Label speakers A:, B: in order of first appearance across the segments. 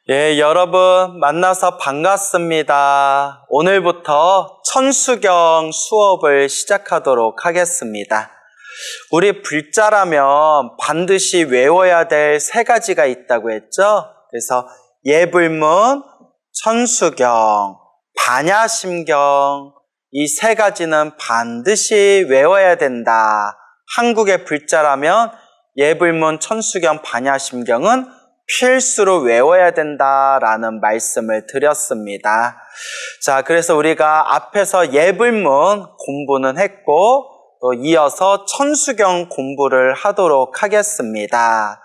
A: 예, 여러분 만나서 반갑습니다. 오늘부터 천수경 수업을 시작하도록 하겠습니다. 우리 불자라면 반드시 외워야 될 3가지가 있다고 했죠? 그래서 예불문, 천수경, 반야심경 이 3가지는 반드시 외워야 된다. 한국의 불자라면 예불문, 천수경, 반야심경은 필수로 외워야 된다라는 말씀을 드렸습니다. 자, 그래서 우리가 앞에서 예불문 공부는 했고 또 이어서 천수경 공부를 하도록 하겠습니다.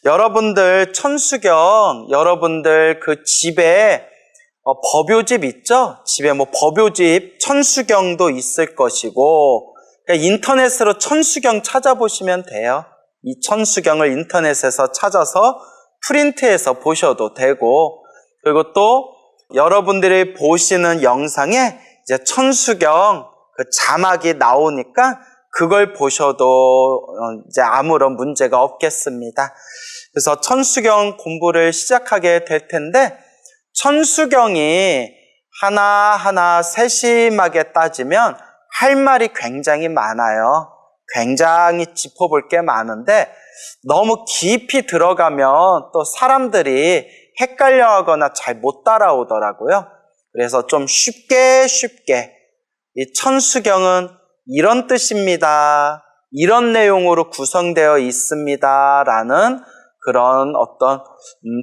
A: 여러분들 천수경, 여러분들 그 집에 법요집 있죠? 집에 법요집 천수경도 있을 것이고 인터넷으로 천수경 찾아보시면 돼요. 이 천수경을 인터넷에서 찾아서 프린트해서 보셔도 되고, 그리고 또 여러분들이 보시는 영상에 이제 천수경 그 자막이 나오니까 그걸 보셔도 이제 아무런 문제가 없겠습니다. 그래서 천수경 공부를 시작하게 될 텐데, 천수경이 하나하나 세심하게 따지면 할 말이 굉장히 많아요. 굉장히 짚어볼 게 많은데 너무 깊이 들어가면 또 사람들이 헷갈려하거나 잘 못 따라오더라고요. 그래서 좀 쉽게 이 천수경은 이런 뜻입니다. 이런 내용으로 구성되어 있습니다. 라는 그런 어떤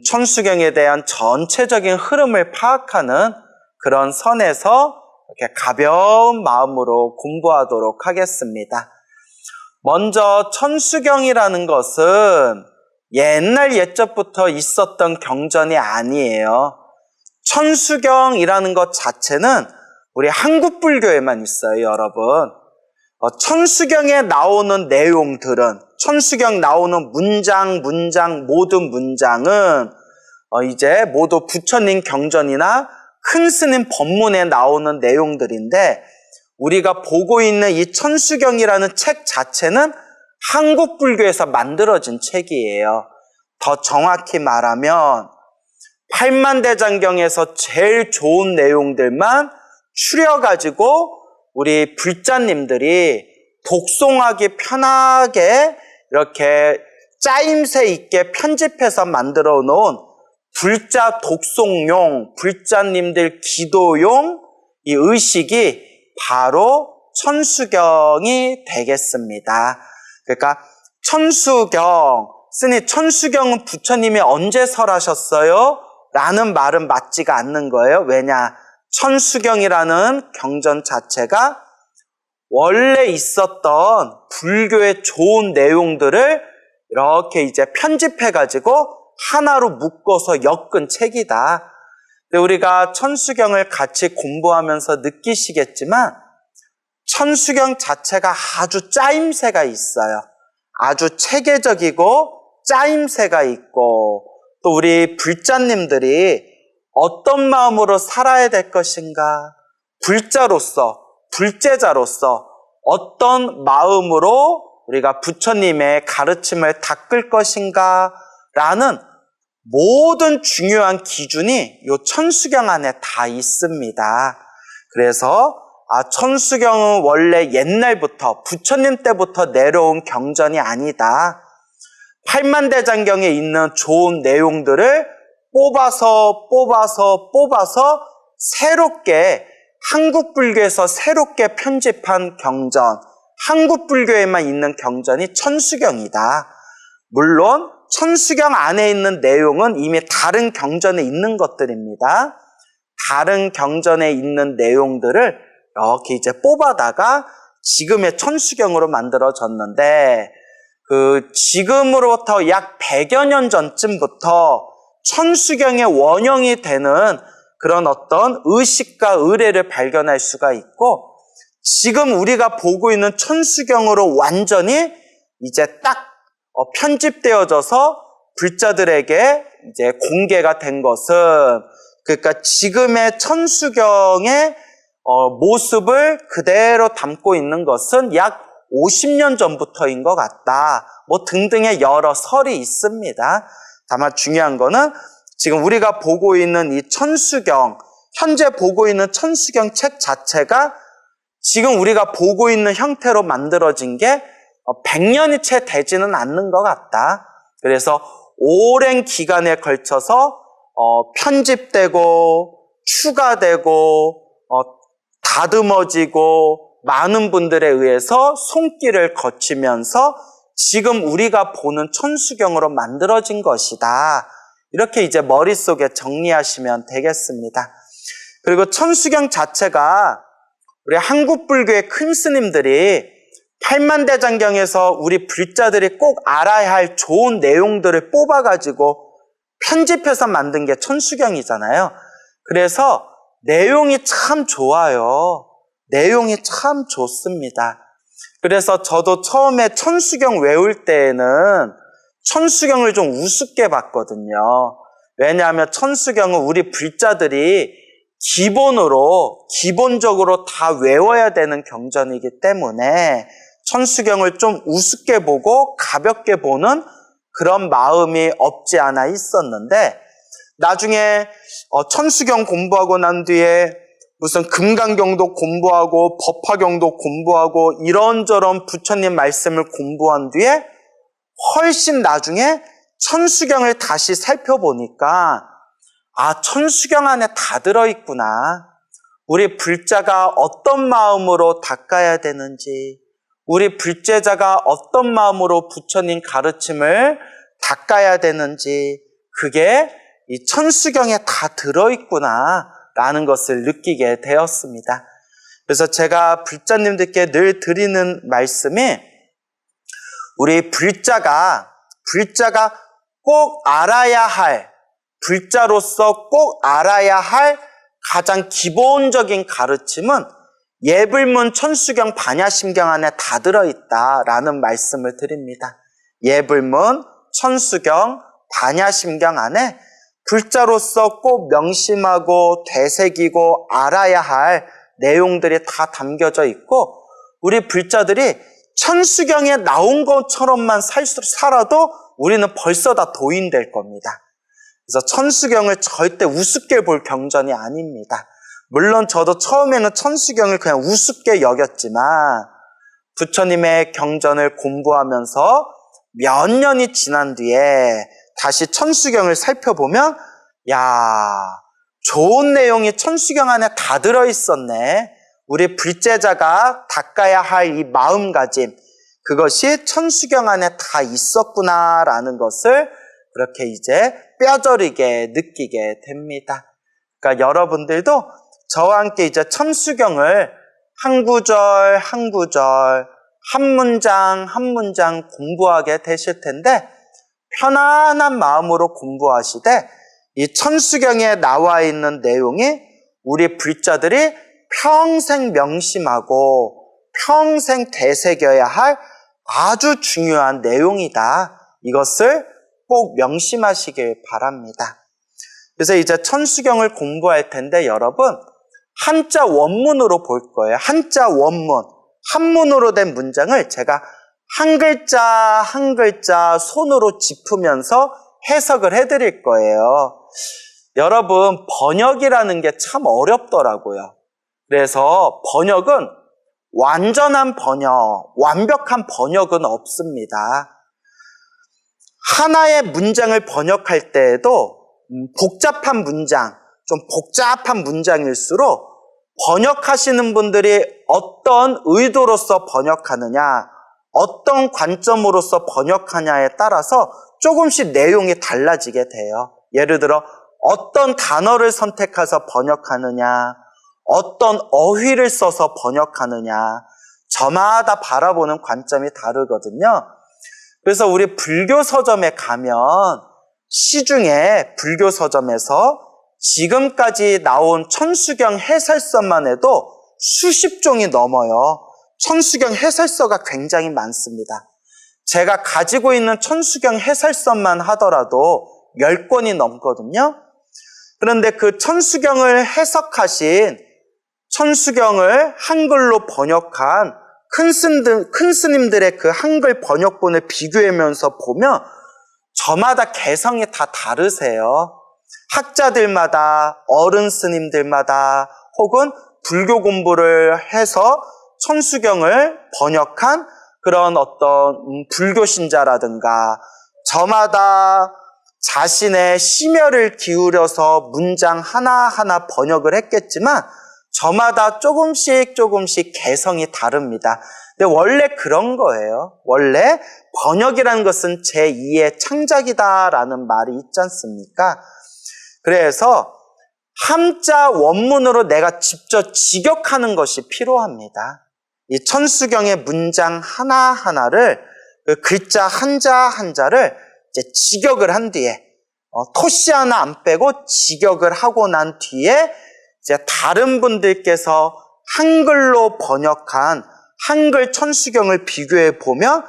A: 천수경에 대한 전체적인 흐름을 파악하는 그런 선에서 이렇게 가벼운 마음으로 공부하도록 하겠습니다. 먼저 천수경이라는 것은 옛날 옛적부터 있었던 경전이 아니에요. 천수경이라는 것 자체는 우리 한국 불교에만 있어요, 여러분. 천수경에 나오는 내용들은, 천수경 나오는 문장, 모든 문장은 이제 모두 부처님 경전이나 큰 스님 법문에 나오는 내용들인데, 우리가 보고 있는 이 천수경이라는 책 자체는 한국 불교에서 만들어진 책이에요. 더 정확히 말하면 팔만대장경에서 제일 좋은 내용들만 추려가지고 우리 불자님들이 독송하기 편하게 이렇게 짜임새 있게 편집해서 만들어 놓은 불자 독송용, 불자님들 기도용 이 의식이 바로 천수경이 되겠습니다. 그러니까 천수경, 쓰니 천수경은 부처님이 언제 설하셨어요? 라는 말은 맞지가 않는 거예요. 왜냐? 천수경이라는 경전 자체가 원래 있었던 불교의 좋은 내용들을 이렇게 이제 편집해가지고 하나로 묶어서 엮은 책이다. 우리가 천수경을 같이 공부하면서 느끼시겠지만 천수경 자체가 아주 짜임새가 있어요. 아주 체계적이고 짜임새가 있고 또 우리 불자님들이 어떤 마음으로 살아야 될 것인가, 불제자로서 어떤 마음으로 우리가 부처님의 가르침을 닦을 것인가 라는 모든 중요한 기준이 이 천수경 안에 다 있습니다. 그래서 천수경은 원래 옛날부터 부처님 때부터 내려온 경전이 아니다. 팔만대장경에 있는 좋은 내용들을 뽑아서 새롭게 한국 불교에서 새롭게 편집한 경전, 한국 불교에만 있는 경전이 천수경이다. 물론 천수경 안에 있는 내용은 이미 다른 경전에 있는 것들입니다. 다른 경전에 있는 내용들을 이렇게 이제 뽑아다가 지금의 천수경으로 만들어졌는데, 지금으로부터 약 100여 년 전쯤부터 천수경의 원형이 되는 그런 어떤 의식과 의례를 발견할 수가 있고, 지금 우리가 보고 있는 천수경으로 완전히 이제 딱 편집되어져서 불자들에게 이제 공개가 된 것은, 그러니까 지금의 천수경의 모습을 그대로 담고 있는 것은 약 50년 전부터인 것 같다. 등등의 여러 설이 있습니다. 다만 중요한 거는 지금 우리가 보고 있는 이 천수경, 현재 보고 있는 천수경 책 자체가 지금 우리가 보고 있는 형태로 만들어진 게 100년이 채 되지는 않는 것 같다. 그래서 오랜 기간에 걸쳐서 편집되고 추가되고 다듬어지고 많은 분들에 의해서 손길을 거치면서 지금 우리가 보는 천수경으로 만들어진 것이다. 이렇게 이제 머릿속에 정리하시면 되겠습니다. 그리고 천수경 자체가 우리 한국 불교의 큰 스님들이 팔만대장경에서 우리 불자들이 꼭 알아야 할 좋은 내용들을 뽑아가지고 편집해서 만든 게 천수경이잖아요. 그래서 내용이 참 좋아요. 내용이 참 좋습니다. 그래서 저도 처음에 천수경 외울 때에는 천수경을 좀 우습게 봤거든요. 왜냐하면 천수경은 우리 불자들이 기본적으로 다 외워야 되는 경전이기 때문에 천수경을 좀 우습게 보고 가볍게 보는 그런 마음이 없지 않아 있었는데, 나중에 천수경 공부하고 난 뒤에 무슨 금강경도 공부하고 법화경도 공부하고 이런저런 부처님 말씀을 공부한 뒤에 훨씬 나중에 천수경을 다시 살펴보니까 천수경 안에 다 들어있구나. 우리 불자가 어떤 마음으로 닦아야 되는지, 우리 불제자가 어떤 마음으로 부처님 가르침을 닦아야 되는지, 그게 이 천수경에 다 들어있구나 라는 것을 느끼게 되었습니다. 그래서 제가 불자님들께 늘 드리는 말씀이, 우리 불자가 꼭 알아야 할, 불자로서 꼭 알아야 할 가장 기본적인 가르침은 예불문 천수경 반야심경 안에 다 들어있다라는 말씀을 드립니다. 예불문 천수경 반야심경 안에 불자로서 꼭 명심하고 되새기고 알아야 할 내용들이 다 담겨져 있고, 우리 불자들이 천수경에 나온 것처럼만 살아도 우리는 벌써 다 도인될 겁니다. 그래서 천수경을 절대 우습게 볼 경전이 아닙니다. 물론 저도 처음에는 천수경을 그냥 우습게 여겼지만 부처님의 경전을 공부하면서 몇 년이 지난 뒤에 다시 천수경을 살펴보면, 좋은 내용이 천수경 안에 다 들어있었네. 우리 불제자가 닦아야 할 이 마음가짐, 그것이 천수경 안에 다 있었구나라는 것을 그렇게 이제 뼈저리게 느끼게 됩니다. 그러니까 여러분들도 저와 함께 이제 천수경을 한 구절 한 구절, 한 문장 한 문장 공부하게 되실 텐데, 편안한 마음으로 공부하시되 이 천수경에 나와 있는 내용이 우리 불자들이 평생 명심하고 평생 되새겨야 할 아주 중요한 내용이다. 이것을 꼭 명심하시길 바랍니다. 그래서 이제 천수경을 공부할 텐데 여러분, 한자 원문으로 볼 거예요. 한자 원문, 한문으로 된 문장을 제가 한 글자 한 글자 손으로 짚으면서 해석을 해드릴 거예요. 여러분, 번역이라는 게 참 어렵더라고요. 그래서 번역은 완전한 번역, 완벽한 번역은 없습니다. 하나의 문장을 번역할 때에도 복잡한 문장, 좀 복잡한 문장일수록 번역하시는 분들이 어떤 의도로서 번역하느냐, 어떤 관점으로서 번역하냐에 따라서 조금씩 내용이 달라지게 돼요. 예를 들어 어떤 단어를 선택해서 번역하느냐, 어떤 어휘를 써서 번역하느냐, 저마다 바라보는 관점이 다르거든요. 그래서 우리 불교 서점에 가면 시중에 불교 서점에서 지금까지 나온 천수경 해설서만 해도 수십 종이 넘어요. 천수경 해설서가 굉장히 많습니다. 제가 가지고 있는 천수경 해설서만 하더라도 10권이 넘거든요. 그런데 그 천수경을 해석하신, 천수경을 한글로 번역한 큰 스님들의 그 한글 번역본을 비교하면서 보면 저마다 개성이 다 다르세요. 학자들마다, 어른 스님들마다 혹은 불교 공부를 해서 천수경을 번역한 그런 어떤 불교 신자라든가 저마다 자신의 심혈을 기울여서 문장 하나하나 번역을 했겠지만 저마다 조금씩 개성이 다릅니다. 근데 원래 그런 거예요. 원래 번역이라는 것은 제2의 창작이다라는 말이 있지 않습니까? 그래서 함자 원문으로 내가 직접 직역하는 것이 필요합니다. 이 천수경의 문장 하나하나를 그 글자 한자를 이제 직역을 한 뒤에 토시 하나 안 빼고 직역을 하고 난 뒤에 이제 다른 분들께서 한글로 번역한 한글 천수경을 비교해 보면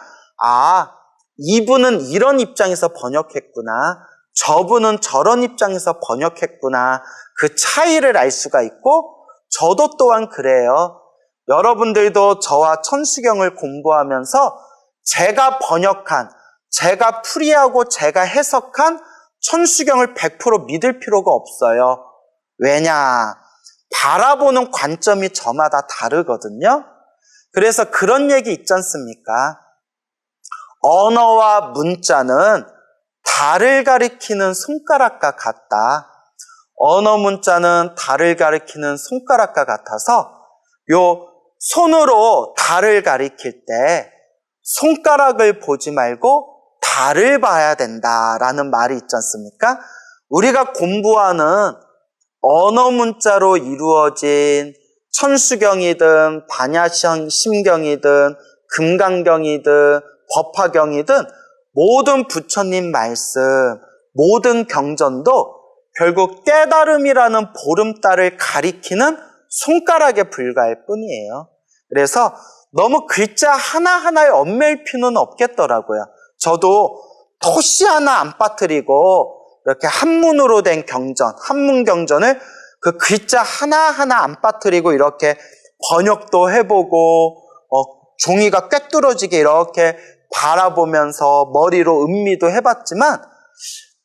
A: 이분은 이런 입장에서 번역했구나, 저분은 저런 입장에서 번역했구나, 그 차이를 알 수가 있고 저도 또한 그래요. 여러분들도 저와 천수경을 공부하면서 제가 번역한, 제가 풀이하고 제가 해석한 천수경을 100% 믿을 필요가 없어요. 왜냐? 바라보는 관점이 저마다 다르거든요. 그래서 그런 얘기 있지 않습니까? 언어와 문자는 달을 가리키는 손가락과 같다. 언어 문자는 달을 가리키는 손가락과 같아서 요 손으로 달을 가리킬 때 손가락을 보지 말고 달을 봐야 된다라는 말이 있지 않습니까? 우리가 공부하는 언어 문자로 이루어진 천수경이든 반야심경이든 금강경이든 법화경이든 모든 부처님 말씀, 모든 경전도 결국 깨달음이라는 보름달을 가리키는 손가락에 불과할 뿐이에요. 그래서 너무 글자 하나하나에 얽매일 필요는 없겠더라고요. 저도 토시 하나 안 빠뜨리고 이렇게 한문으로 된 경전, 한문경전을 그 글자 하나하나 안 빠뜨리고 이렇게 번역도 해보고 종이가 꿰뚫어지게 이렇게 바라보면서 머리로 음미도 해봤지만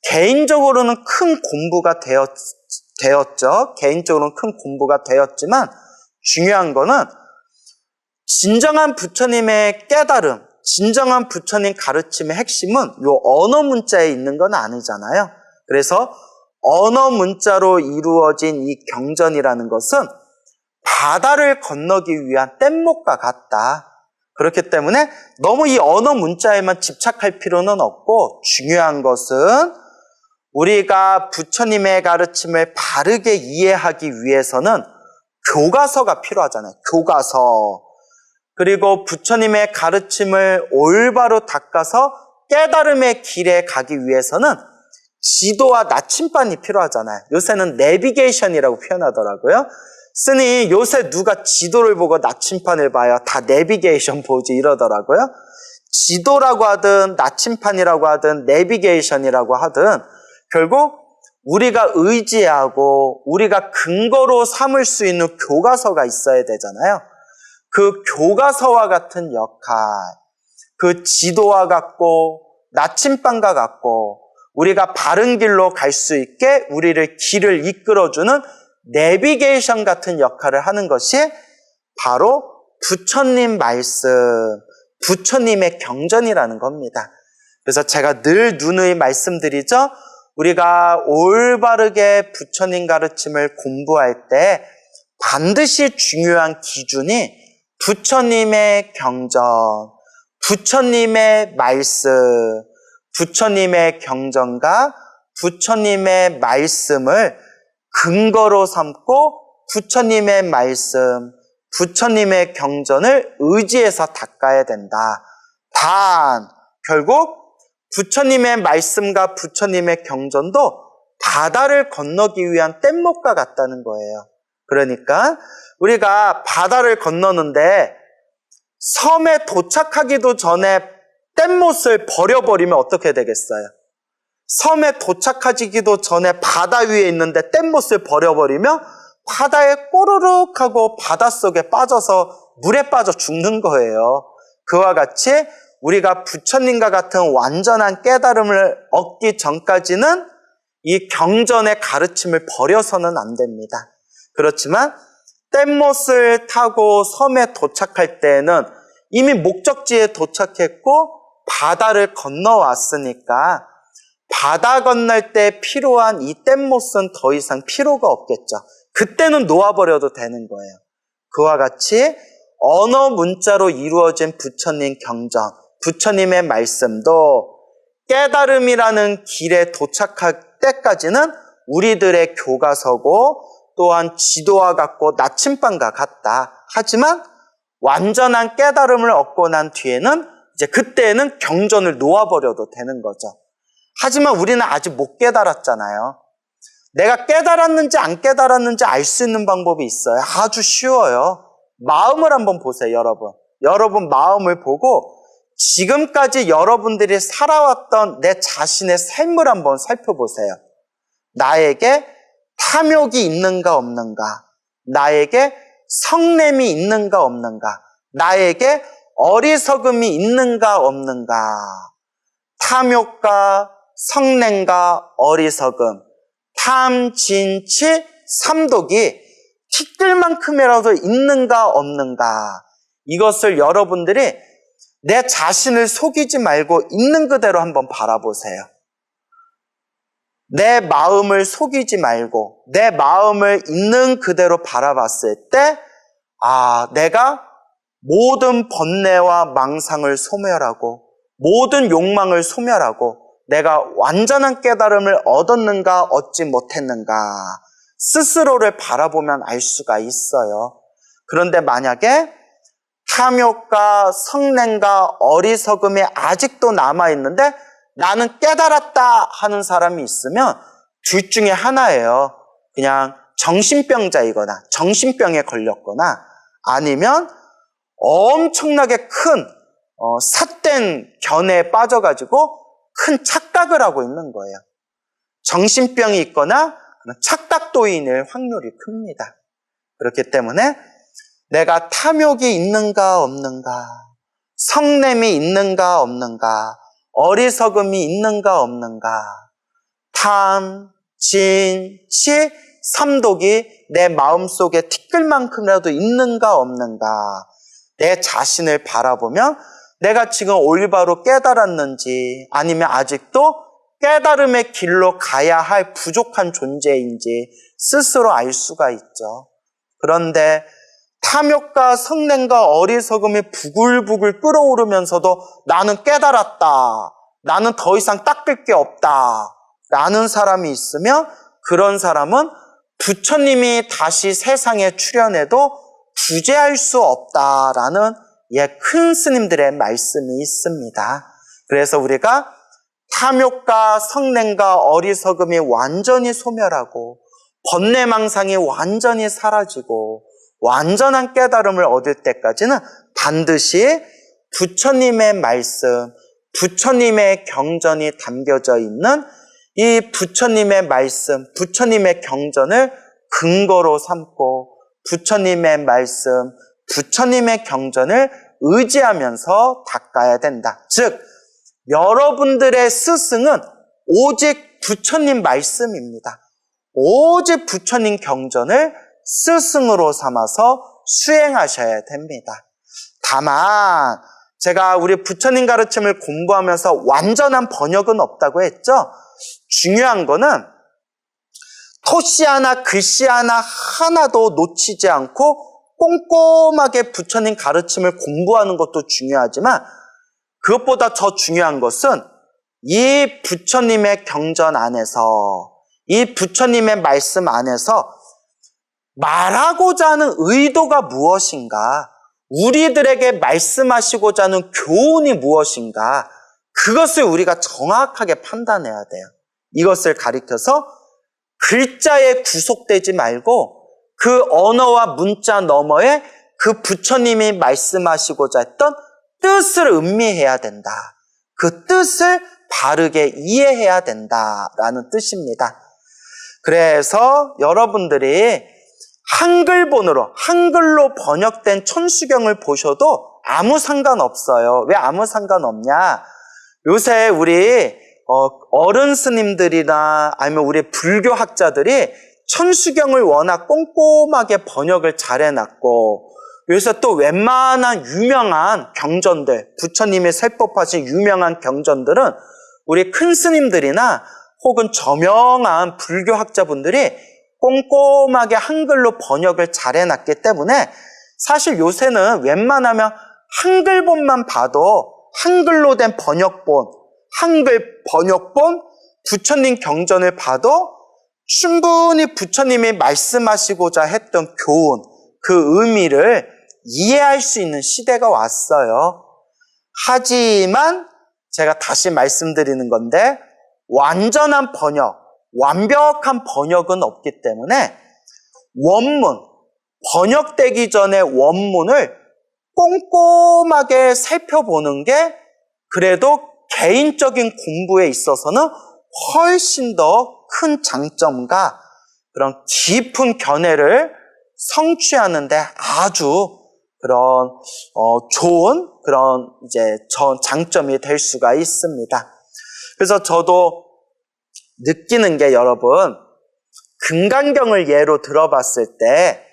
A: 개인적으로는 큰 공부가 되었죠. 개인적으로는 큰 공부가 되었지만 중요한 거는 진정한 부처님의 깨달음, 진정한 부처님 가르침의 핵심은 요 언어 문자에 있는 건 아니잖아요. 그래서 언어 문자로 이루어진 이 경전이라는 것은 바다를 건너기 위한 뗏목과 같다. 그렇기 때문에 너무 이 언어 문자에만 집착할 필요는 없고 중요한 것은 우리가 부처님의 가르침을 바르게 이해하기 위해서는 교과서가 필요하잖아요. 교과서. 그리고 부처님의 가르침을 올바로 닦아서 깨달음의 길에 가기 위해서는 지도와 나침반이 필요하잖아요. 요새는 내비게이션이라고 표현하더라고요. 쓰니 요새 누가 지도를 보고 나침반을 봐요. 다 내비게이션 보지 이러더라고요. 지도라고 하든 나침반이라고 하든 내비게이션이라고 하든 결국 우리가 의지하고 우리가 근거로 삼을 수 있는 교과서가 있어야 되잖아요. 그 교과서와 같은 역할, 그 지도와 같고 나침반과 같고 우리가 바른 길로 갈 수 있게 우리를 길을 이끌어주는 내비게이션 같은 역할을 하는 것이 바로 부처님 말씀, 부처님의 경전이라는 겁니다. 그래서 제가 늘 누누이 말씀드리죠. 우리가 올바르게 부처님 가르침을 공부할 때 반드시 중요한 기준이 부처님의 경전, 부처님의 말씀, 부처님의 경전과 부처님의 말씀을 근거로 삼고 부처님의 말씀, 부처님의 경전을 의지해서 닦아야 된다. 단, 결국 부처님의 말씀과 부처님의 경전도 바다를 건너기 위한 뗏목과 같다는 거예요. 그러니까 우리가 바다를 건너는데 섬에 도착하기도 전에 뗏못을 버려버리면 어떻게 되겠어요? 섬에 도착하기도 전에 바다 위에 있는데 뗏못을 버려버리면 바다에 꼬르륵 하고 바닷속에 빠져서 물에 빠져 죽는 거예요. 그와 같이 우리가 부처님과 같은 완전한 깨달음을 얻기 전까지는 이 경전의 가르침을 버려서는 안 됩니다. 그렇지만 뗏못을 타고 섬에 도착할 때에는 이미 목적지에 도착했고 바다를 건너왔으니까 바다 건널 때 필요한 이 뗏못은 더 이상 필요가 없겠죠. 그때는 놓아버려도 되는 거예요. 그와 같이 언어 문자로 이루어진 부처님 경전, 부처님의 말씀도 깨달음이라는 길에 도착할 때까지는 우리들의 교과서고 또한 지도와 같고 나침반과 같다. 하지만 완전한 깨달음을 얻고 난 뒤에는 이제 그때는 경전을 놓아버려도 되는 거죠. 하지만 우리는 아직 못 깨달았잖아요. 내가 깨달았는지 안 깨달았는지 알 수 있는 방법이 있어요. 아주 쉬워요. 마음을 한번 보세요, 여러분. 여러분 마음을 보고 지금까지 여러분들이 살아왔던 내 자신의 삶을 한번 살펴보세요. 나에게 탐욕이 있는가 없는가? 나에게 성냄이 있는가 없는가? 나에게 어리석음이 있는가 없는가? 탐욕과 성냄과 어리석음, 탐, 진, 치, 삼독이 티끌만큼이라도 있는가 없는가? 이것을 여러분들이 내 자신을 속이지 말고 있는 그대로 한번 바라보세요. 내 마음을 속이지 말고 내 마음을 있는 그대로 바라봤을 때 내가 모든 번뇌와 망상을 소멸하고 모든 욕망을 소멸하고 내가 완전한 깨달음을 얻었는가 얻지 못했는가 스스로를 바라보면 알 수가 있어요. 그런데 만약에 탐욕과 성냄과 어리석음이 아직도 남아있는데 나는 깨달았다 하는 사람이 있으면 둘 중에 하나예요. 그냥 정신병자이거나 정신병에 걸렸거나 아니면 엄청나게 큰 삿된 견해에 빠져가지고 큰 착각을 하고 있는 거예요. 정신병이 있거나 착각도인일 확률이 큽니다. 그렇기 때문에 내가 탐욕이 있는가 없는가, 성냄이 있는가 없는가, 어리석음이 있는가 없는가, 탐, 진, 치, 삼독이 내 마음속에 티끌만큼이라도 있는가 없는가, 내 자신을 바라보면 내가 지금 올바로 깨달았는지 아니면 아직도 깨달음의 길로 가야 할 부족한 존재인지 스스로 알 수가 있죠. 그런데 탐욕과 성냄과 어리석음이 부글부글 끓어오르면서도 나는 깨달았다, 나는 더 이상 닦을 게 없다 라는 사람이 있으면 그런 사람은 부처님이 다시 세상에 출현해도 구제할 수 없다라는 큰 스님들의 말씀이 있습니다. 그래서 우리가 탐욕과 성냄과 어리석음이 완전히 소멸하고 번뇌망상이 완전히 사라지고 완전한 깨달음을 얻을 때까지는 반드시 부처님의 말씀, 부처님의 경전이 담겨져 있는 이 부처님의 말씀, 부처님의 경전을 근거로 삼고 부처님의 말씀, 부처님의 경전을 의지하면서 닦아야 된다. 즉, 여러분들의 스승은 오직 부처님 말씀입니다. 오직 부처님 경전을 스승으로 삼아서 수행하셔야 됩니다. 다만 제가 우리 부처님 가르침을 공부하면서 완전한 번역은 없다고 했죠. 중요한 거는 토시 하나 글씨 하나도 놓치지 않고 꼼꼼하게 부처님 가르침을 공부하는 것도 중요하지만 그것보다 더 중요한 것은 이 부처님의 경전 안에서 이 부처님의 말씀 안에서 말하고자 하는 의도가 무엇인가, 우리들에게 말씀하시고자 하는 교훈이 무엇인가, 그것을 우리가 정확하게 판단해야 돼요. 이것을 가리켜서 글자에 구속되지 말고 그 언어와 문자 너머에 그 부처님이 말씀하시고자 했던 뜻을 음미해야 된다. 그 뜻을 바르게 이해해야 된다라는 뜻입니다. 그래서 여러분들이 한글로 번역된 천수경을 보셔도 아무 상관없어요. 왜 아무 상관없냐? 요새 우리 어른 스님들이나 아니면 우리 불교 학자들이 천수경을 워낙 꼼꼼하게 번역을 잘 해놨고, 여기서 또 웬만한 유명한 경전들, 부처님이 설법하신 유명한 경전들은 우리 큰 스님들이나 혹은 저명한 불교 학자분들이 꼼꼼하게 한글로 번역을 잘 해놨기 때문에 사실 요새는 웬만하면 한글본만 봐도 한글로 된 번역본, 한글 번역본, 부처님 경전을 봐도 충분히 부처님이 말씀하시고자 했던 교훈, 그 의미를 이해할 수 있는 시대가 왔어요. 하지만 제가 다시 말씀드리는 건데 완전한 번역, 완벽한 번역은 없기 때문에 원문, 번역되기 전에 원문을 꼼꼼하게 살펴보는 게 그래도 개인적인 공부에 있어서는 훨씬 더 큰 장점과 그런 깊은 견해를 성취하는데 아주 그런 좋은 그런 이제 장점이 될 수가 있습니다. 그래서 저도 느끼는 게 여러분, 금강경을 예로 들어봤을 때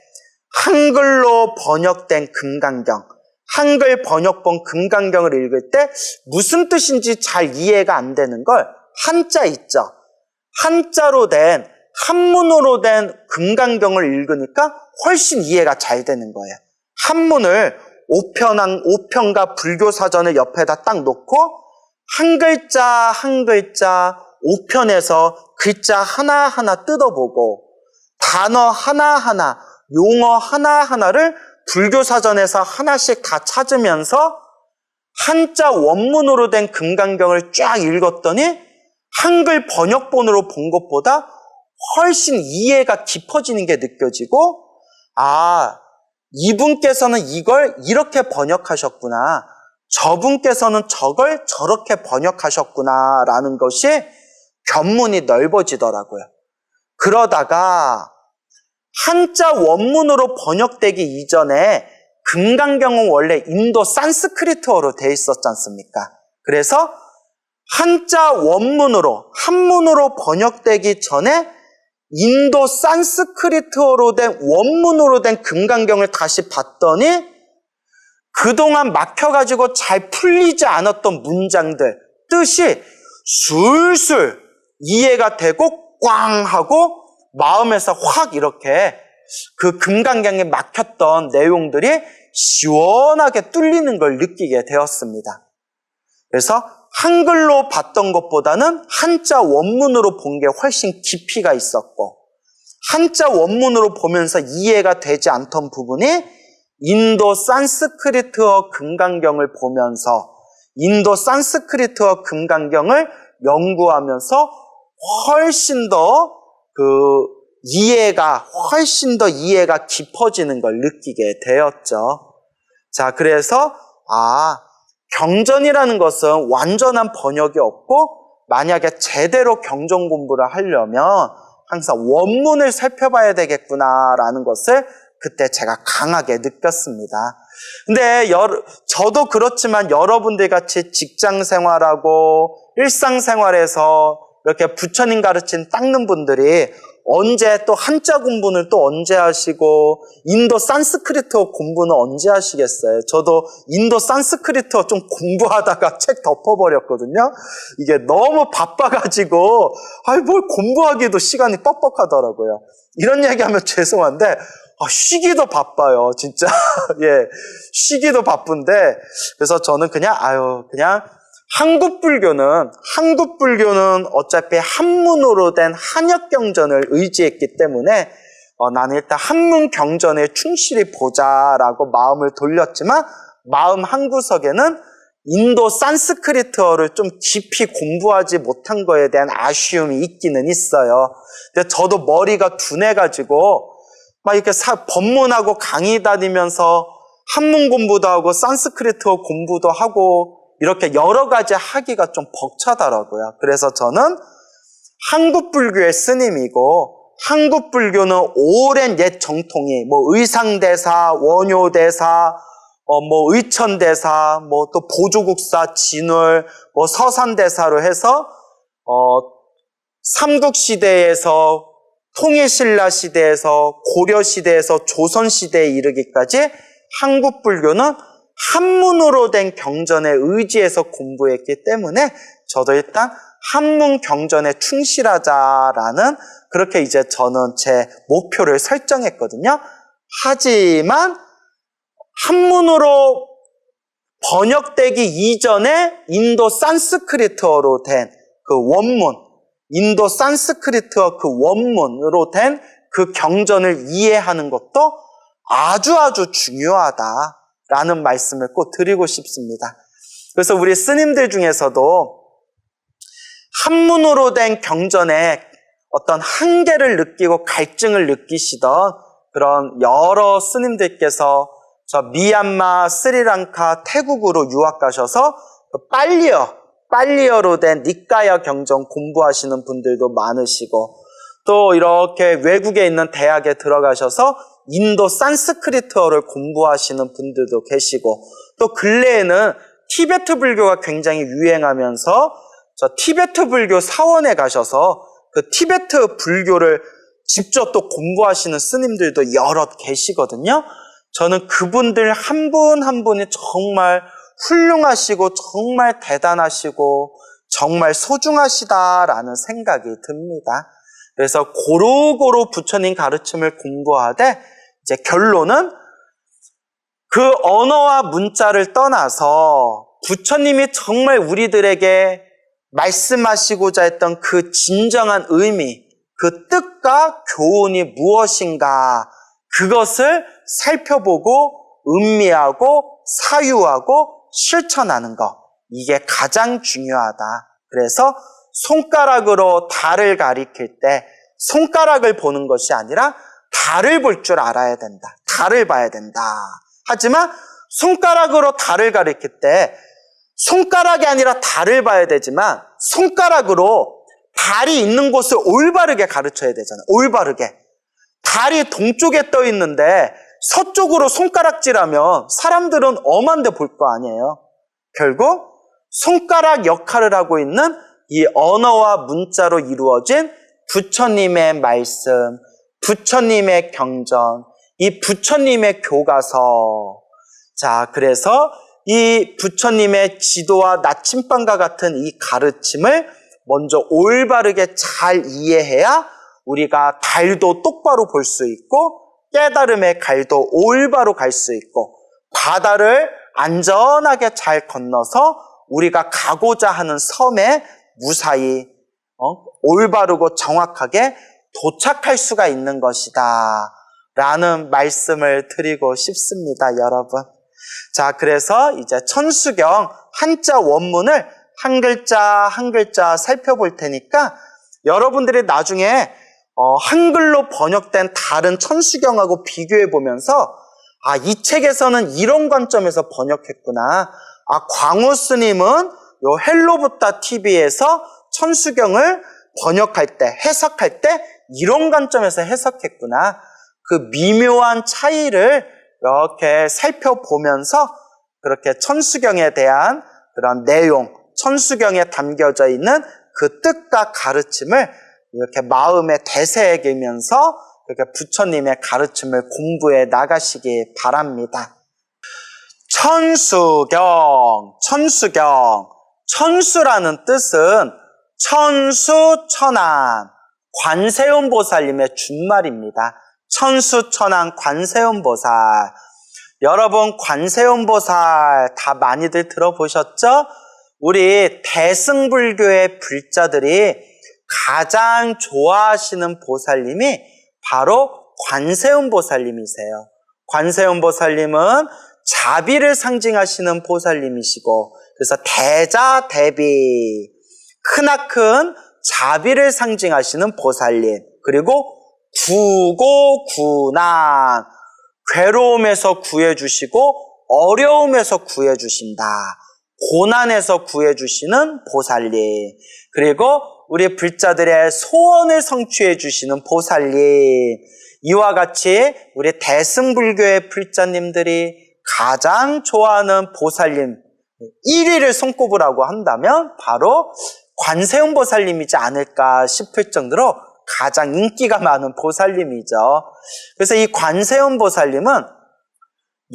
A: 한글로 번역된 금강경, 한글 번역본 금강경을 읽을 때 무슨 뜻인지 잘 이해가 안 되는 걸 한자 있죠. 한자로 된, 한문으로 된 금강경을 읽으니까 훨씬 이해가 잘 되는 거예요. 한문을 5편과 불교사전을 옆에다 딱 놓고 한 글자 한 글자 5편에서 글자 하나하나 뜯어보고 단어 하나하나, 용어 하나하나를 불교사전에서 하나씩 다 찾으면서 한자 원문으로 된 금강경을 쫙 읽었더니 한글 번역본으로 본 것보다 훨씬 이해가 깊어지는 게 느껴지고, 아, 이분께서는 이걸 이렇게 번역하셨구나, 저분께서는 저걸 저렇게 번역하셨구나 라는 것이 견문이 넓어지더라고요. 그러다가 한자 원문으로 번역되기 이전에 금강경은 원래 인도 산스크리트어로 돼 있었지 않습니까? 그래서 한자 원문으로, 한문으로 번역되기 전에 인도 산스크리트어로 된 원문으로 된 금강경을 다시 봤더니 그동안 막혀가지고 잘 풀리지 않았던 문장들, 뜻이 술술 이해가 되고 꽝 하고 마음에서 확 이렇게 그 금강경에 막혔던 내용들이 시원하게 뚫리는 걸 느끼게 되었습니다. 그래서 한글로 봤던 것보다는 한자 원문으로 본 게 훨씬 깊이가 있었고, 한자 원문으로 보면서 이해가 되지 않던 부분이 인도 산스크리트어 금강경을 보면서, 인도 산스크리트어 금강경을 연구하면서 훨씬 더 훨씬 더 이해가 깊어지는 걸 느끼게 되었죠. 자, 그래서 경전이라는 것은 완전한 번역이 없고, 만약에 제대로 경전 공부를 하려면 항상 원문을 살펴봐야 되겠구나라는 것을 그때 제가 강하게 느꼈습니다. 근데 저도 그렇지만 여러분들 같이 직장 생활하고 일상생활에서 이렇게 부처님 가르친 닦는 분들이 언제 또 한자 공부는 또 언제 하시고 인도 산스크리트어 공부는 언제 하시겠어요? 저도 인도 산스크리트어 좀 공부하다가 책 덮어버렸거든요. 이게 너무 바빠가지고 뭘 공부하기도 시간이 뻑뻑하더라고요. 이런 얘기하면 죄송한데 쉬기도 바빠요, 진짜. 예, 쉬기도 바쁜데 그래서 저는 그냥 한국 불교는 어차피 한문으로 된 한역 경전을 의지했기 때문에 나는 일단 한문 경전에 충실히 보자라고 마음을 돌렸지만 마음 한구석에는 인도 산스크리트어를 좀 깊이 공부하지 못한 거에 대한 아쉬움이 있기는 있어요. 근데 저도 머리가 둔해가지고 막 이렇게 법문하고 강의 다니면서 한문 공부도 하고 산스크리트어 공부도 하고 이렇게 여러 가지 하기가 좀 벅차더라고요. 그래서 저는 한국 불교의 스님이고, 한국 불교는 오랜 옛 정통이 의상대사, 원효대사, 의천대사, 또 보조국사, 진울, 서산대사로 해서 삼국시대에서 통일신라 시대에서 고려시대에서 조선시대에 이르기까지 한국 불교는 한문으로 된 경전에 의지해서 공부했기 때문에 저도 일단 한문 경전에 충실하자라는 그렇게 이제 저는 제 목표를 설정했거든요. 하지만 한문으로 번역되기 이전에 인도 산스크리트어로 된 그 원문, 인도 산스크리트어 그 원문으로 된 그 경전을 이해하는 것도 아주 중요하다라는 말씀을 꼭 드리고 싶습니다. 그래서 우리 스님들 중에서도 한문으로 된 경전에 어떤 한계를 느끼고 갈증을 느끼시던 그런 여러 스님들께서 저 미얀마, 스리랑카, 태국으로 유학 가셔서 빨리어로 된 니까야 경전 공부하시는 분들도 많으시고 또 이렇게 외국에 있는 대학에 들어가셔서 인도 산스크리트어를 공부하시는 분들도 계시고 또 근래에는 티베트 불교가 굉장히 유행하면서 저 티베트 불교 사원에 가셔서 그 티베트 불교를 직접 또 공부하시는 스님들도 여럿 계시거든요. 저는 그분들 한 분 한 분이 정말 훌륭하시고 정말 대단하시고 정말 소중하시다라는 생각이 듭니다. 그래서 고루고루 부처님 가르침을 공부하되 이제 결론은 그 언어와 문자를 떠나서 부처님이 정말 우리들에게 말씀하시고자 했던 그 진정한 의미, 그 뜻과 교훈이 무엇인가 그것을 살펴보고 음미하고 사유하고 실천하는 것, 이게 가장 중요하다. 그래서 손가락으로 달을 가리킬 때 손가락을 보는 것이 아니라 달을 볼 줄 알아야 된다. 달을 봐야 된다. 하지만 손가락으로 달을 가리킬 때 손가락이 아니라 달을 봐야 되지만 손가락으로 달이 있는 곳을 올바르게 가르쳐야 되잖아요. 올바르게. 달이 동쪽에 떠 있는데 서쪽으로 손가락질하면 사람들은 엄한 데 볼 거 아니에요. 결국 손가락 역할을 하고 있는 이 언어와 문자로 이루어진 부처님의 말씀, 부처님의 경전, 이 부처님의 교가서. 자, 그래서 이 부처님의 지도와 나침반과 같은 이 가르침을 먼저 올바르게 잘 이해해야 우리가 달도 똑바로 볼 수 있고 깨달음의 갈도 올바로 갈 수 있고 바다를 안전하게 잘 건너서 우리가 가고자 하는 섬에 무사히 올바르고 정확하게 도착할 수가 있는 것이다 라는 말씀을 드리고 싶습니다, 여러분. 자, 그래서 이제 천수경 한자 원문을 한 글자 한 글자 살펴볼 테니까 여러분들이 나중에 한글로 번역된 다른 천수경하고 비교해 보면서 아, 이 책에서는 이런 관점에서 번역했구나. 아, 광우 스님은 요 헬로부타 TV에서 천수경을 번역할 때, 해석할 때 이런 관점에서 해석했구나. 그 미묘한 차이를 이렇게 살펴보면서 그렇게 천수경에 대한 그런 내용, 천수경에 담겨져 있는 그 뜻과 가르침을 이렇게 마음에 되새기면서 이렇게 부처님의 가르침을 공부해 나가시기 바랍니다. 천수경. 천수라는 뜻은 천수천안, 관세음보살님의 준말입니다. 천수천안 관세음보살. 여러분, 관세음보살 다 많이들 들어보셨죠? 우리 대승불교의 불자들이 가장 좋아하시는 보살님이 바로 관세음보살님이세요. 관세음보살님은 자비를 상징하시는 보살님이시고, 그래서 대자대비, 크나큰 자비를 상징하시는 보살님, 그리고 구고구난, 괴로움에서 구해주시고 어려움에서 구해주신다, 고난에서 구해주시는 보살님, 그리고 우리 불자들의 소원을 성취해 주시는 보살님, 이와 같이 우리 대승불교의 불자님들이 가장 좋아하는 보살님 1위를 손꼽으라고 한다면 바로 관세음보살님이지 않을까 싶을 정도로 가장 인기가 많은 보살님이죠. 그래서 이 관세음보살님은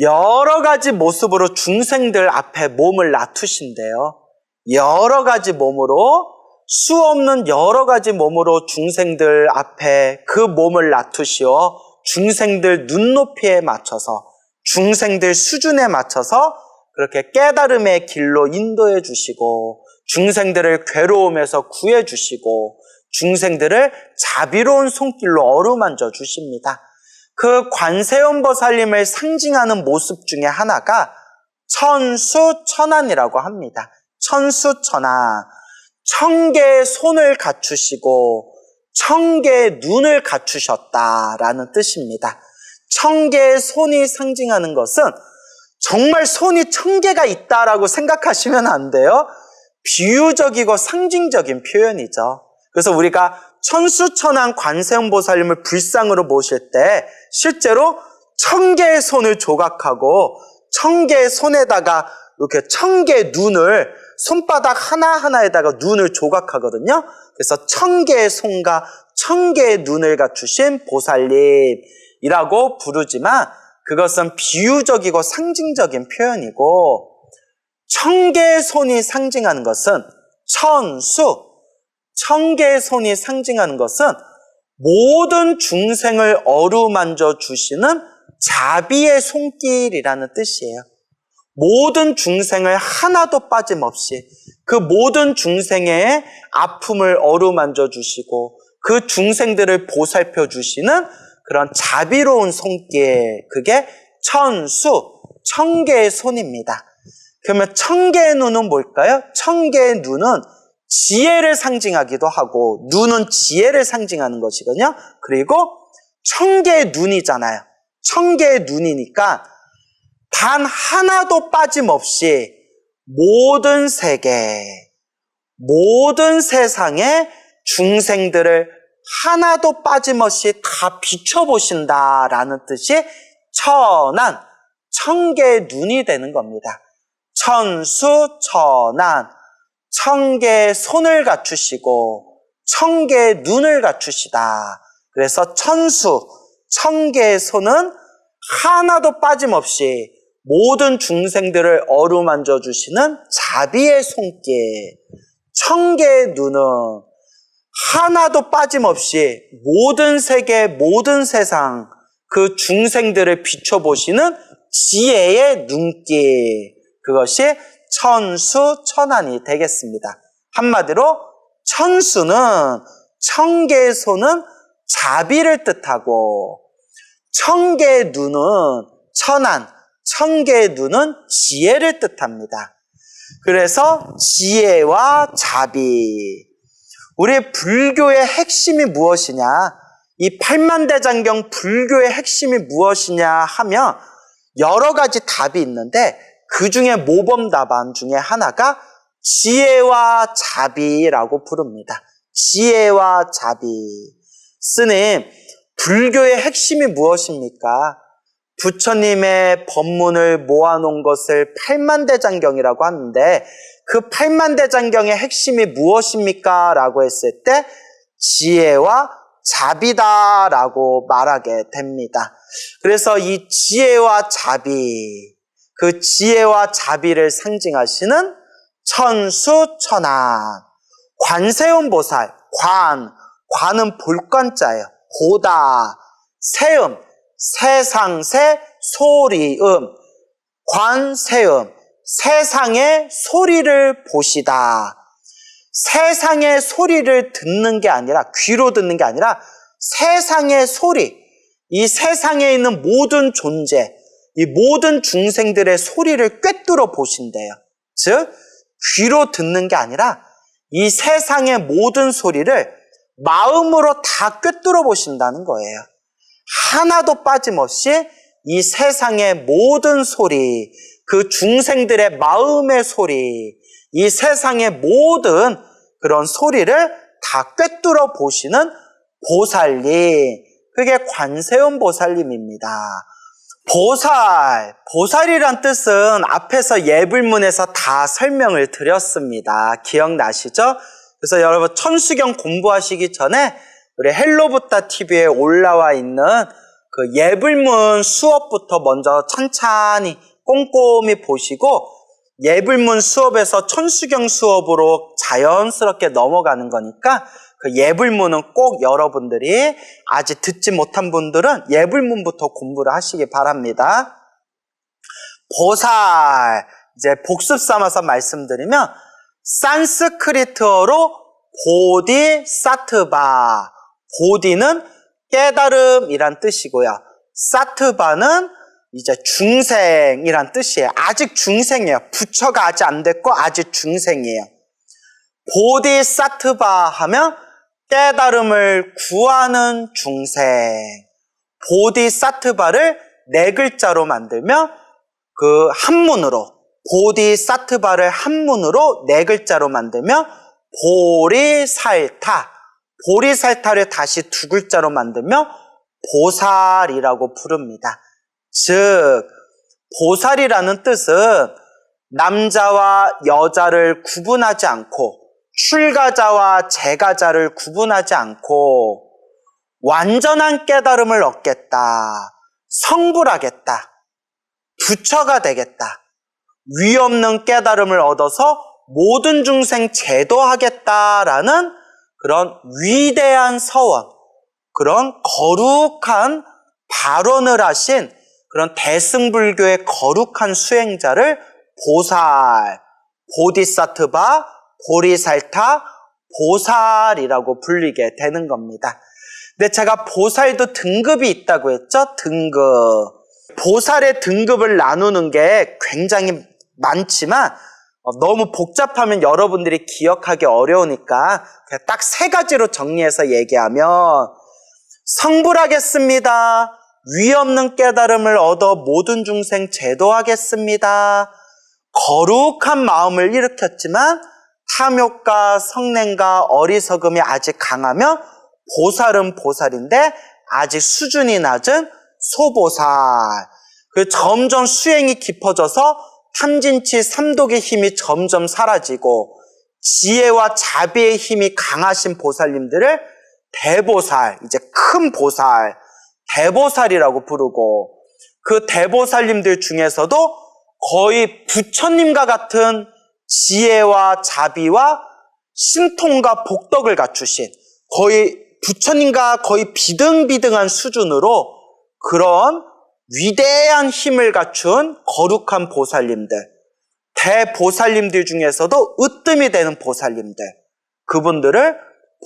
A: 여러 가지 모습으로 중생들 앞에 몸을 놔두신대요. 여러 가지 몸으로, 수 없는 여러 가지 몸으로 중생들 앞에 그 몸을 놔두시어 중생들 눈높이에 맞춰서, 중생들 수준에 맞춰서 그렇게 깨달음의 길로 인도해 주시고, 중생들을 괴로움에서 구해 주시고, 중생들을 자비로운 손길로 어루만져 주십니다. 그 관세음보살님을 상징하는 모습 중에 하나가 천수천안이라고 합니다. 천수천안. 1000개의 손을 갖추시고 1000개의 눈을 갖추셨다라는 뜻입니다. 1000개의 손이 상징하는 것은 정말 손이 1000개가 있다라고 생각하시면 안 돼요. 비유적이고 상징적인 표현이죠. 그래서 우리가 천수천안 관세음보살님을 불상으로 모실 때 실제로 1000개의 손을 조각하고 1000개의 손에다가 이렇게 1000개의 눈을, 손바닥 하나하나에다가 눈을 조각하거든요. 그래서 1000개의 손과 1000개의 눈을 갖추신 보살님이라고 부르지만 그것은 비유적이고 상징적인 표현이고, 1000개의 손이 상징하는 것은 천수, 1000개의 손이 상징하는 것은 모든 중생을 어루만져 주시는 자비의 손길이라는 뜻이에요. 모든 중생을 하나도 빠짐없이 그 모든 중생의 아픔을 어루만져 주시고 그 중생들을 보살펴 주시는 그런 자비로운 손길, 그게 천수, 1000개의 손입니다. 그러면 1000개의 눈은 뭘까요? 1000개의 눈은 지혜를 상징하기도 하고, 눈은 지혜를 상징하는 것이거든요. 그리고 1000개의 눈이잖아요. 1000개의 눈이니까 단 하나도 빠짐없이 모든 세계, 모든 세상의 중생들을 하나도 빠짐없이 다 비춰보신다라는 뜻이 천안, 1000개의 눈이 되는 겁니다. 천수천안, 1000개의 손을 갖추시고 1000개의 눈을 갖추시다. 그래서 천수, 1000개의 손은 하나도 빠짐없이 모든 중생들을 어루만져 주시는 자비의 손길, 1000개의 눈은 하나도 빠짐없이 모든 세계, 모든 세상 그 중생들을 비춰보시는 지혜의 눈길, 그것이 천수천안이 되겠습니다. 한마디로 천수는 1000개의 손은 자비를 뜻하고 1000개의 눈은 천안, 1000개의 눈은 지혜를 뜻합니다. 그래서 지혜와 자비, 우리 불교의 핵심이 무엇이냐, 이 팔만대장경 불교의 핵심이 무엇이냐 하면 여러 가지 답이 있는데 그 중에 모범답안 중에 하나가 지혜와 자비라고 부릅니다. 지혜와 자비. 스님, 불교의 핵심이 무엇입니까? 부처님의 법문을 모아놓은 것을 팔만대장경이라고 하는데 그 팔만대장경의 핵심이 무엇입니까? 라고 했을 때 지혜와 자비다라고 말하게 됩니다. 그래서 이 지혜와 자비, 그 지혜와 자비를 상징하시는 천수천안, 관세음보살, 관은 볼관자예요. 보다, 세음, 세상세 소리음, 관세음, 세상의 소리를 보시다. 세상의 소리를 듣는 게 아니라, 귀로 듣는 게 아니라 세상의 소리, 이 세상에 있는 모든 존재, 이 모든 중생들의 소리를 꿰뚫어 보신대요. 즉, 귀로 듣는 게 아니라 이 세상의 모든 소리를 마음으로 다 꿰뚫어 보신다는 거예요. 하나도 빠짐없이 이 세상의 모든 소리, 그 중생들의 마음의 소리, 이 세상의 모든 그런 소리를 다 꿰뚫어 보시는 보살님, 그게 관세음보살님입니다. 보살이란 뜻은 앞에서 예불문에서 다 설명을 드렸습니다. 기억나시죠? 그래서 여러분 천수경 공부하시기 전에 우리 헬로부타 TV에 올라와 있는 그 예불문 수업부터 먼저 천천히 꼼꼼히 보시고 예불문 수업에서 천수경 수업으로 자연스럽게 넘어가는 거니까 그 예불문은 꼭 여러분들이 아직 듣지 못한 분들은 예불문부터 공부를 하시기 바랍니다. 보살, 이제 복습 삼아서 말씀드리면 산스크리트어로 보디사트바, 보디는 깨달음이란 뜻이고요. 사트바는 이제 중생이란 뜻이에요. 아직 중생이에요. 부처가 아직 안 됐고 아직 중생이에요. 보디사트바 하면 깨달음을 구하는 중생. 보디사트바를 4글자로 만들면 그 한문으로, 보디사트바를 한문으로 4글자로 만들면 보리살타, 보리살타를 다시 2글자로 만들면 보살이라고 부릅니다. 즉 보살이라는 뜻은 남자와 여자를 구분하지 않고 출가자와 재가자를 구분하지 않고 완전한 깨달음을 얻겠다, 성불하겠다, 부처가 되겠다, 위 없는 깨달음을 얻어서 모든 중생 제도하겠다라는 그런 위대한 서원, 그런 거룩한 발언을 하신 그런 대승불교의 거룩한 수행자를 보살, 보디사트바, 보리살타, 보살이라고 불리게 되는 겁니다. 근데 제가 보살도 등급이 있다고 했죠? 등급. 보살의 등급을 나누는 게 굉장히 많지만 너무 복잡하면 여러분들이 기억하기 어려우니까 그냥 딱 3가지로 정리해서 얘기하면 성불하겠습니다. 위 없는 깨달음을 얻어 모든 중생 제도하겠습니다. 거룩한 마음을 일으켰지만 탐욕과 성냄과 어리석음이 아직 강하면 보살은 보살인데 아직 수준이 낮은 소보살. 그 점점 수행이 깊어져서 탐진치 삼독의 힘이 점점 사라지고 지혜와 자비의 힘이 강하신 보살님들을 대보살, 이제 큰 보살, 대보살이라고 부르고 그 대보살님들 중에서도 거의 부처님과 같은 지혜와 자비와 신통과 복덕을 갖추신 거의 부처님과 거의 비등비등한 수준으로 그런 위대한 힘을 갖춘 거룩한 보살님들, 대보살님들 중에서도 으뜸이 되는 보살님들, 그분들을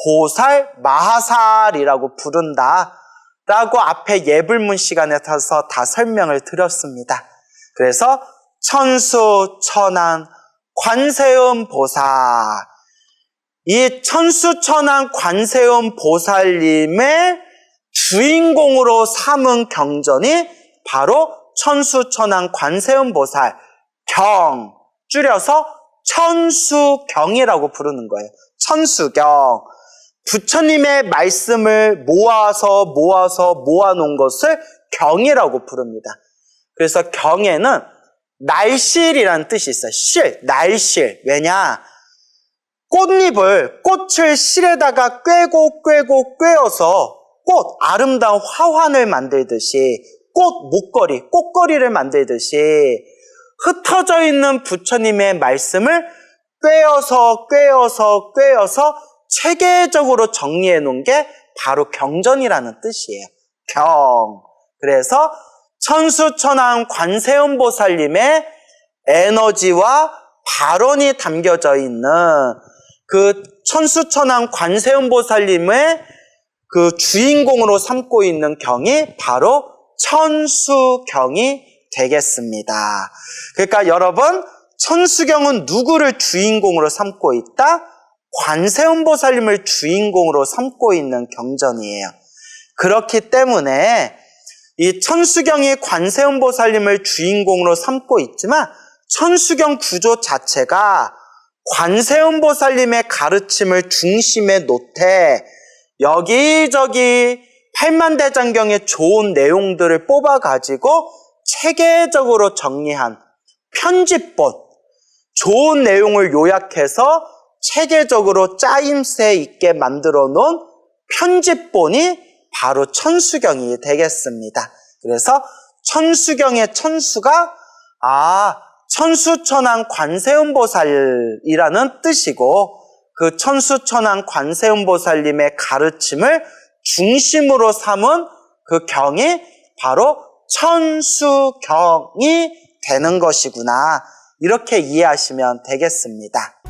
A: 보살 마하살이라고 부른다 라고 앞에 예불문 시간에 가서 다 설명을 드렸습니다. 그래서 천수, 천안, 관세음 보살, 이 천수, 천안, 관세음 보살님의 주인공으로 삼은 경전이 바로 천수, 천안, 관세음 보살, 경, 줄여서 천수경이라고 부르는 거예요. 천수경. 부처님의 말씀을 모아놓은 것을 경이라고 부릅니다. 그래서 경에는 날실이라는 뜻이 있어요. 실, 날실. 왜냐? 꽃을 실에다가 꿰어서 꽃, 아름다운 화환을 만들듯이 꽃 목걸이, 꽃걸이를 만들듯이 흩어져 있는 부처님의 말씀을 꿰어서 체계적으로 정리해 놓은 게 바로 경전이라는 뜻이에요. 경. 그래서 천수천왕 관세음 보살님의 에너지와 발언이 담겨져 있는 그 천수천왕 관세음 보살님의 그 주인공으로 삼고 있는 경이 바로 천수경이 되겠습니다. 그러니까 여러분, 천수경은 누구를 주인공으로 삼고 있다? 관세음 보살님을 주인공으로 삼고 있는 경전이에요. 그렇기 때문에 이 천수경이 관세음 보살님을 주인공으로 삼고 있지만 천수경 구조 자체가 관세음 보살님의 가르침을 중심에 놓되 여기저기 팔만대장경의 좋은 내용들을 뽑아가지고 체계적으로 정리한 편집본, 좋은 내용을 요약해서 체계적으로 짜임새 있게 만들어 놓은 편집본이 바로 천수경이 되겠습니다. 그래서 천수경의 천수가 천수천왕 관세음보살이라는 뜻이고, 그 천수천왕 관세음보살님의 가르침을 중심으로 삼은 그 경이 바로 천수경이 되는 것이구나, 이렇게 이해하시면 되겠습니다.